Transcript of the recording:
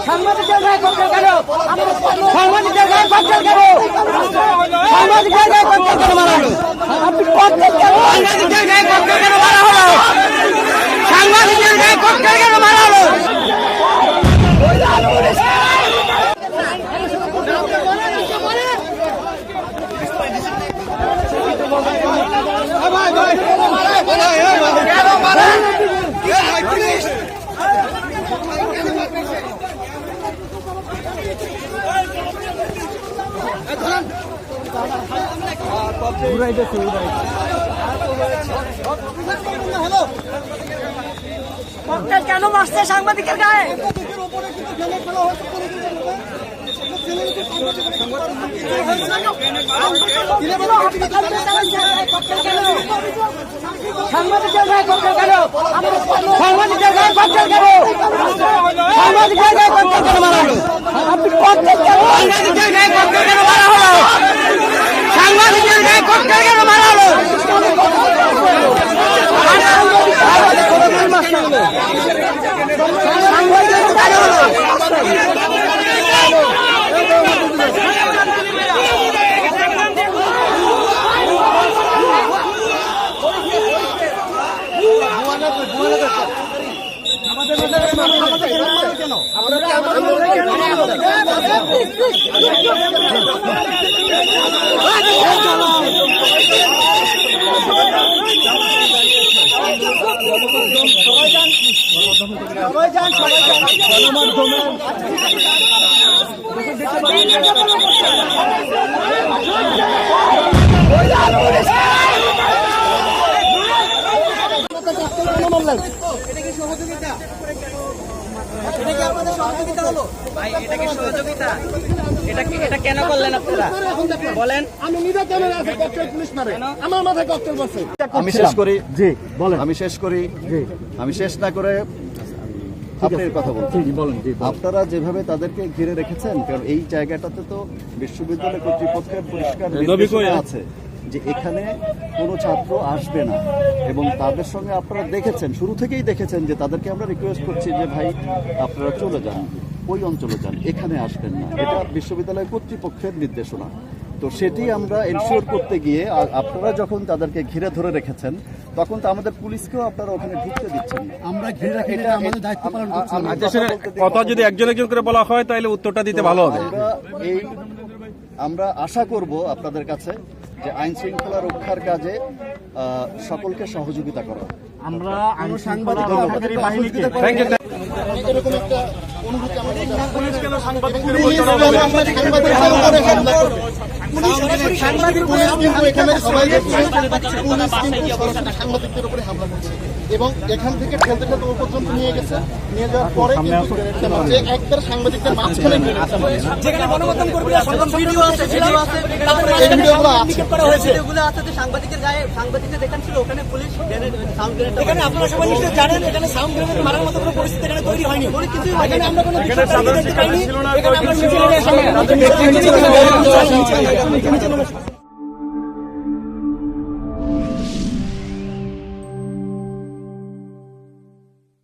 সাংবাদিকের গায়ে ককটেল কেন? সাংবাদিকের গায়ে ককটেল কেন? সাংবাদিকের গায়ে ককটেল কেন মারা হলো? আপনি ককটেল কেন? সাংবাদিকের গায়ে ককটেল কেন মারা হলো? সাংবাদিকের গায়ে ককটেল কেন মারা হলো? ককটেল কেন মারছে সাংবাদিকের গায়ে? সাংবাদিকের গায়ে ককটেল কেন? সাংবাদিকের গায়ে ককটেল কেন? সাংবাদিকের গায়ে ককটেল কেন মারা হলো? আপনি ককটেল কেন? সাংবাদিকের গায়ে ককটেল কেন মারা হলো? সাংবাদিকের গায়ে ককটেল কেন মারা হলো? এটা কেন করলেন আপনারা বলেন? আমি নিজে ক্যামেরা আছে ককটেল পুলিশ মারে আমার মাথায় ককটেল বসে। আমি শেষ করি। জি বলেন। আমি শেষ করি। জি আমি শেষ না করে আপনার কথা বলছি। জি বলেন। জি আপনারা যেভাবে তাদেরকে ঘিরে রেখেছেন, কারণ এই জায়গাটাতে তো বিশ্ববিদ্যালয় কর্তৃপক্ষের পরিষ্কার নির্দেশনা আছে যে এখানে কোনো ছাত্র আসবে না, এবং তাদের সঙ্গে আপনারা দেখেছেন, শুরু থেকেই দেখেছেন যে তাদেরকে আমরা রিকোয়েস্ট করছি যে ভাই আপনারা চলে যান, ওই অঞ্চলে যান, এখানে আসবেন না। এটা বিশ্ববিদ্যালয় কর্তৃপক্ষের নির্দেশনা। তো সেটি আমরা এনশিওর করতে গিয়ে আপনারা যখন তাদেরকে ঘিরে ধরে রেখেছেন, তখন তো আমাদের পুলিশকেও আপনারা ওখানে ঢুকতে দিচ্ছেন না। আমরা ঘিরে রাখি, এটা আমাদের দায়িত্ব পালন করছি। কথা যদি একজন একজন করে বলা হয় তাহলে উত্তরটা দিতে ভালো হবে। আমরা আশা করব আপনাদের কাছে যে আইন শৃঙ্খলা রক্ষার কাজে সকলকে সহযোগিতা করা। আমরা সাংবাদিক বাহিনীকে এরকম একটা অনুভূতি আমাদের সাংবাদিকদের উপরে হামলা করছে, এবং এখান থেকে ঠেলতে ঠেলতে ও পর্যন্ত নিয়ে গেছে। নিয়ে যাওয়ার পরে একবার সাংবাদিকদের মাঝখানে যেখানে গণমাধ্যম কর্মীরা ভিডিও আছে, সাংবাদিকের গায়ে সাংবাদিকদের যেখানে ছিল ওখানে পুলিশ সাউন্ড গ্রেনেড, এখানে আপনারা সবাই নিশ্চয়ই জানেন এখানে সাউন্ড গ্রেনেড মারার মতো কোনো পরিস্থিতি এখানে তৈরি হয়নি। কিছুই হয়নি। আমরা কোনো এখানে আমরা